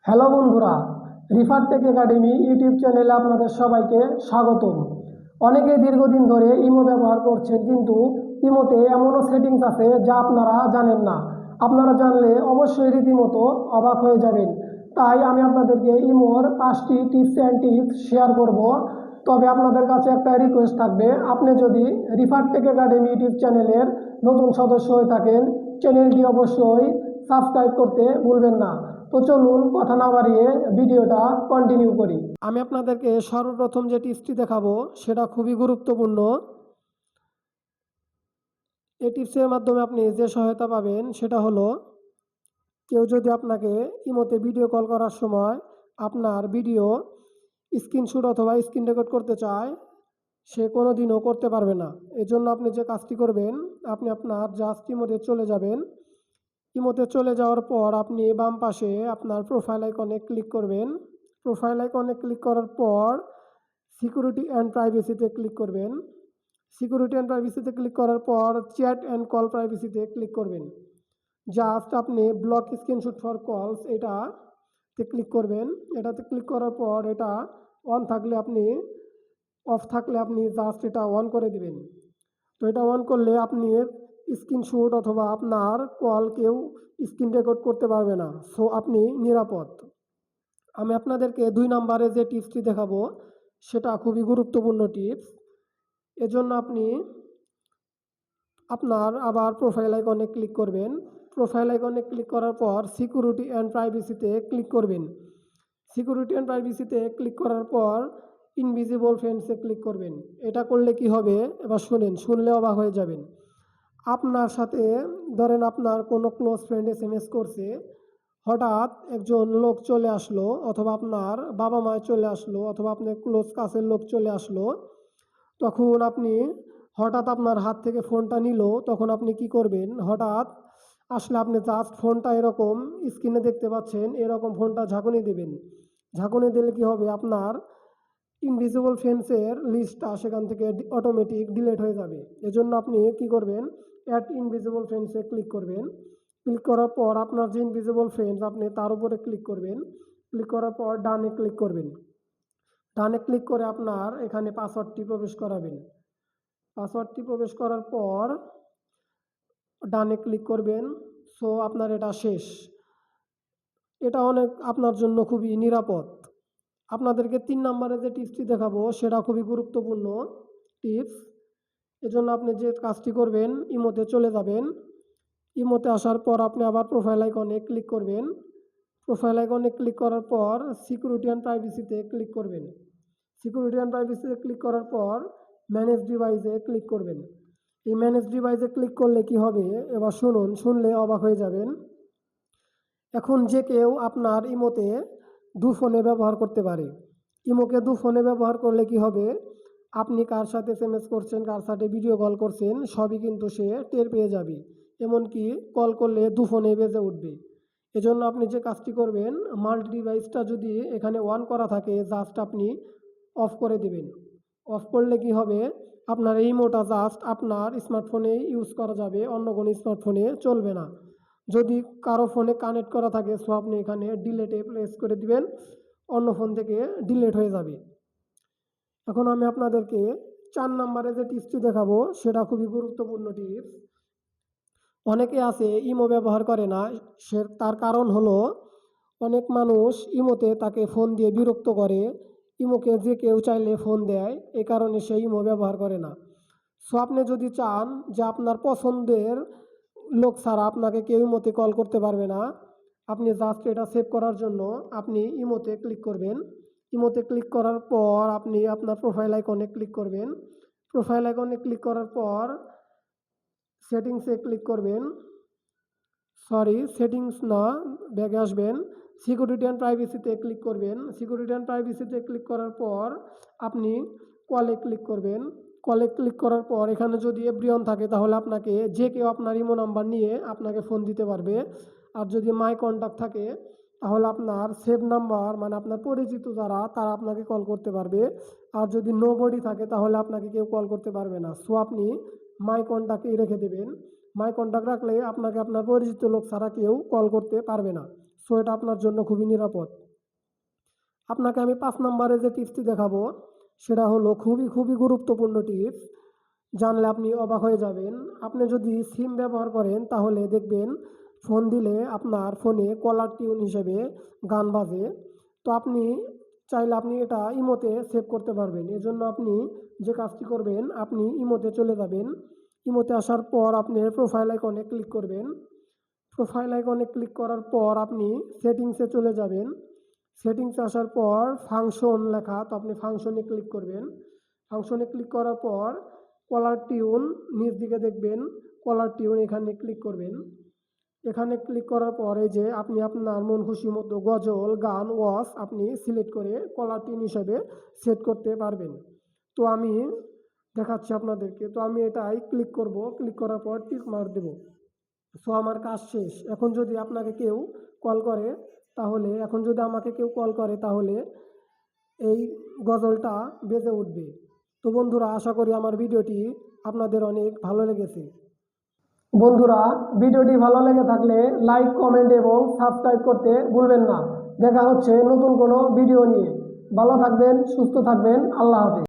Hello বন্ধুরা, রিফার take academy YouTube চ্যানেলে আপনাদের সবাইকে স্বাগতম। অনেকেই দীর্ঘদিন ধরে ইমো ব্যবহার করছেন, কিন্তু ইমোতে এমনও সেটিংস আছে যা আপনারা জানেন না। আপনারা জানলে অবশ্যই রীতিমতো অবাক হয়ে যাবেন। তাই আমি আপনাদেরকে ইমোর 5টি টিপস অ্যান্ড টিপস শেয়ার করব। তবে আপনাদের কাছে একটা রিকোয়েস্ট থাকবে, আপনি যদি রিফার টেক একাডেমি ইউটিউব চ্যানেলের নতুন সদস্য হয়ে থাকেন, চ্যানেলটি অবশ্যই সাবস্ক্রাইব করতে ভুলবেন না। তো চলুন কথা না বাড়িয়ে ভিডিওটা কন্টিনিউ করি। আমি আপনাদেরকে সর্বপ্রথম যে টিপসটি দেখাবো সেটা খুবই গুরুত্বপূর্ণ। এই টিপসের মাধ্যমে আপনি যে সহায়তা পাবেন সেটা হলো, কেউ যদি আপনাকে ইমোতে ভিডিও কল করার সময় আপনার ভিডিও স্ক্রিনশট অথবা স্ক্রিন রেকর্ড করতে চায়, সে কোনো দিনও করতে পারবে না। এজন্য আপনি যে কাজটি করবেন, আপনি আপনার জাস্ট ইমোতে চলে যাবেন। ইমোতে চলে যাওয়ার পর আপনি বাম পাশে আপনার প্রোফাইল আইকনে ক্লিক করবেন। প্রোফাইল আইকনে ক্লিক করার পর সিকিউরিটি অ্যান্ড প্রাইভেসিতে ক্লিক করবেন। সিকিউরিটি অ্যান্ড প্রাইভেসিতে ক্লিক করার পর চ্যাট অ্যান্ড কল প্রাইভেসিতে ক্লিক করবেন। জাস্ট আপনি ব্লক স্ক্রিনশট ফর কলস এটাতে ক্লিক করবেন। এটাতে ক্লিক করার পর এটা অন থাকলে আপনি, অফ থাকলে আপনি জাস্ট এটা অন করে দিবেন। তো এটা অন করলে আপনি স্ক্রিনশট অথবা আপনার কল কেউ স্ক্রিন রেকর্ড করতে পারবে না। সো আপনি নিরাপদ। আমি আপনাদেরকে 2 নম্বরে যে টিপসটি দেখাবো সেটা খুবই গুরুত্বপূর্ণ টিপস। এজন্য আপনি আপনার আবার প্রোফাইল আইকনে ক্লিক করবেন। প্রোফাইল আইকনে ক্লিক করার পর সিকিউরিটি অ্যান্ড প্রাইভেসিতে ক্লিক করবেন। সিকিউরিটি অ্যান্ড প্রাইভেসিতে ক্লিক করার পর ইনভিজিবল ফ্রেন্ডসে ক্লিক করবেন। এটা করলে কি হবে, এবার শুনেন, শুনলে অবাক হয়ে যাবেন। আপনার সাথে ধরেন আপনার কোনো ক্লোজ ফ্রেন্ড SMS করছে, হঠাৎ একজন লোক চলে আসলো, অথবা আপনার বাবা মা চলে আসলো, অথবা আপনার ক্লোজ কাছের লোক চলে আসলো। তখন আপনি হঠাৎ আপনার হাত থেকে ফোনটা নিল, তখন আপনি কি করবেন? হঠাৎ আসলে আপনি জাস্ট ফোনটা এরকম স্ক্রিনে দেখতে পাচ্ছেন, এরকম ফোনটা ঝাঁকুনি দেবেন। ঝাঁকুনি দিলে কি হবে, আপনার ইনভিজিবল ফ্রেন্ডসের লিস্টটা সেখান থেকে অটোমেটিক ডিলিট হয়ে যাবে। এজন্য আপনি কি করবেন? অ্যাড ইনভিজিবল ফ্রেন্ডসে ক্লিক করবেন। ক্লিক করার পর আপনার যে ইনভিজিবল ফ্রেন্ডস, আপনি তার উপরে ক্লিক করবেন। ক্লিক করার পর ডানে ক্লিক করবেন। ডানে ক্লিক করে আপনার এখানে পাসওয়ার্ডটি প্রবেশ করাবেন। পাসওয়ার্ডটি প্রবেশ করার পর ডানে ক্লিক করবেন। সো আপনার এটা শেষ। এটা অনেক আপনার জন্য খুবই নিরাপদ। আপনাদেরকে 3 নম্বরে যে টিপসটি দেখাবো সেটা খুবই গুরুত্বপূর্ণ টিপস। এজন্য আপনি যে কাজটি করবেন, ইমোতে চলে যাবেন। ইমোতে আসার পর আপনি আবার প্রোফাইল আইকনে ক্লিক করবেন। প্রোফাইল আইকনে ক্লিক করার পর সিকিউরিটি অ্যান্ড প্রাইভেসিতে ক্লিক করবেন। সিকিউরিটি অ্যান্ড প্রাইভেসিতে ক্লিক করার পর ম্যানেজ ডিভাইসে ক্লিক করবেন। এই ম্যানেজ ডিভাইসে ক্লিক করলে কি হবে, এবার শুনুন, শুনলে অবাক হয়ে যাবেন। এখন যে কেউ আপনার ইমোতে 2 ফোনে ব্যবহার করতে পারে। ইমোকে 2 ফোনে ব্যবহার করলে কি হবে, আপনি কার সাথে SMS করছেন, কার সাথে ভিডিও কল করছেন, সবই কিন্তু সে টের পেয়ে যাবে। এমনকি কল করলে 2 ফোনে বেজে উঠবে। এজন্য আপনি যে কাজটি করবেন, মাল্টি ডিভাইসটা যদি এখানে অন করা থাকে, জাস্ট আপনি অফ করে দেবেন। অফ করলে কি হবে, আপনার এই ইমোটা জাস্ট আপনার স্মার্টফোনেই ইউজ করা যাবে, অন্য কোনো স্মার্টফোনে চলবে না। যদি কারো ফোনে কানেক্ট করা থাকে, সো আপনি এখানে ডিলেটে প্রেস করে দিবেন, অন্য ফোন থেকে ডিলেট হয়ে যাবে। এখন আমি আপনাদেরকে 4 নম্বরে যে টিপসটি দেখাবো সেটা খুবই গুরুত্বপূর্ণ টিপস। অনেকে আছে ইমো ব্যবহার করে না, তার কারণ হলো, অনেক মানুষ ইমোতে তাকে ফোন দিয়ে বিরক্ত করে। ইমোকে যে কেউ চাইলে ফোন দেয়, এ কারণে সে ইমো ব্যবহার করে না। সো আপনি যদি চান যে আপনার পছন্দের লোক ছাড়া আপনাকে কেউ ইমোতে কল করতে পারবে না, আপনি জাস্ট এটা সেভ করার জন্য আপনি ইমোতে ক্লিক করবেন। ইমোতে ক্লিক করার পর আপনি আপনার প্রোফাইল আইকনে ক্লিক করবেন। প্রোফাইল আইকনে ক্লিক করার পর সেটিংসে ক্লিক করবেন। সেটিংস না, ব্যাগে আসবেন। সিকিউরিটি অ্যান্ড প্রাইভেসিতে ক্লিক করবেন। সিকিউরিটি অ্যান্ড প্রাইভেসিতে ক্লিক করার পর আপনি কলে ক্লিক করবেন। কলে ক্লিক করার পর এখানে যদি এভরিওয়ান থাকে, তাহলে আপনাকে যে কেউ আপনার ইমো নাম্বার নিয়ে আপনাকে ফোন দিতে পারবে। আর যদি মাই কন্ট্যাক্ট থাকে, তাহলে আপনার সেভ নাম্বার, মানে আপনার পরিচিত যারা, তারা আপনাকে কল করতে পারবে। আর যদি নো বডি থাকে, তাহলে আপনাকে কেউ কল করতে পারবে না। সো আপনি মাই কন্ট্যাক্টই রেখে দেবেন। মাই কন্ট্যাক্ট রাখলে আপনাকে আপনার পরিচিত লোক ছাড়া কেউ কল করতে পারবে না। সো এটা আপনার জন্য খুবই নিরাপদ। আপনাকে আমি 5 নম্বরে যে টিপসটি দেখাবো সেটা হলো খুবই খুবই গুরুত্বপূর্ণ টিপস। জানলে আপনি অবাক হয়ে যাবেন। আপনি যদি সিম ব্যবহার করেন তাহলে দেখবেন ফোন দিলে আপনার ফোনে কলার টিউন হিসেবে গান বাজে। তো আপনি চাইলে আপনি এটা ইমোতে সেভ করতে পারবেন। এজন্য আপনি যে কাজটি করবেন, আপনি ইমোতে চলে যাবেন। ইমোতে আসার পর আপনি প্রোফাইল আইকনে ক্লিক করবেন। প্রোফাইল আইকনে ক্লিক করার পর আপনি সেটিংসে চলে যাবেন। সেটিংসে আসার পর ফাংশন লেখা, তো আপনি ফাংশনে ক্লিক করবেন। ফাংশনে ক্লিক করার পর কলার টিউন নিচ দিকে দেখবেন, কলার টিউন এখানে ক্লিক করবেন। এখানে ক্লিক করার পর এই যে আপনি আপনার মন খুশি মতো গজল, গান, ওয়াচ আপনি সিলেক্ট করে কলার টিউন হিসেবে সেট করতে পারবেন। তো আমি দেখাচ্ছি আপনাদেরকে। তো আমি এটাই ক্লিক করব, ক্লিক করার পর টিক মার্ক দেব। সো আমার কাজ শেষ। এখন যদি আপনাকে কেউ কল করে তাহলে এখন যদি আমাকে কেউ কল করে তাহলে এই গজলটা বেজে উঠবে। তো বন্ধুরা, আশা করি আমার ভিডিওটি আপনাদের অনেক ভালো লেগেছে। বন্ধুরা, ভিডিওটি ভালো লেগে থাকলে লাইক, কমেন্ট এবং সাবস্ক্রাইব করতে ভুলবেন না। দেখা হচ্ছে নতুন কোনো ভিডিও নিয়ে। ভালো থাকবেন, সুস্থ থাকবেন। আল্লাহ হাফেজ।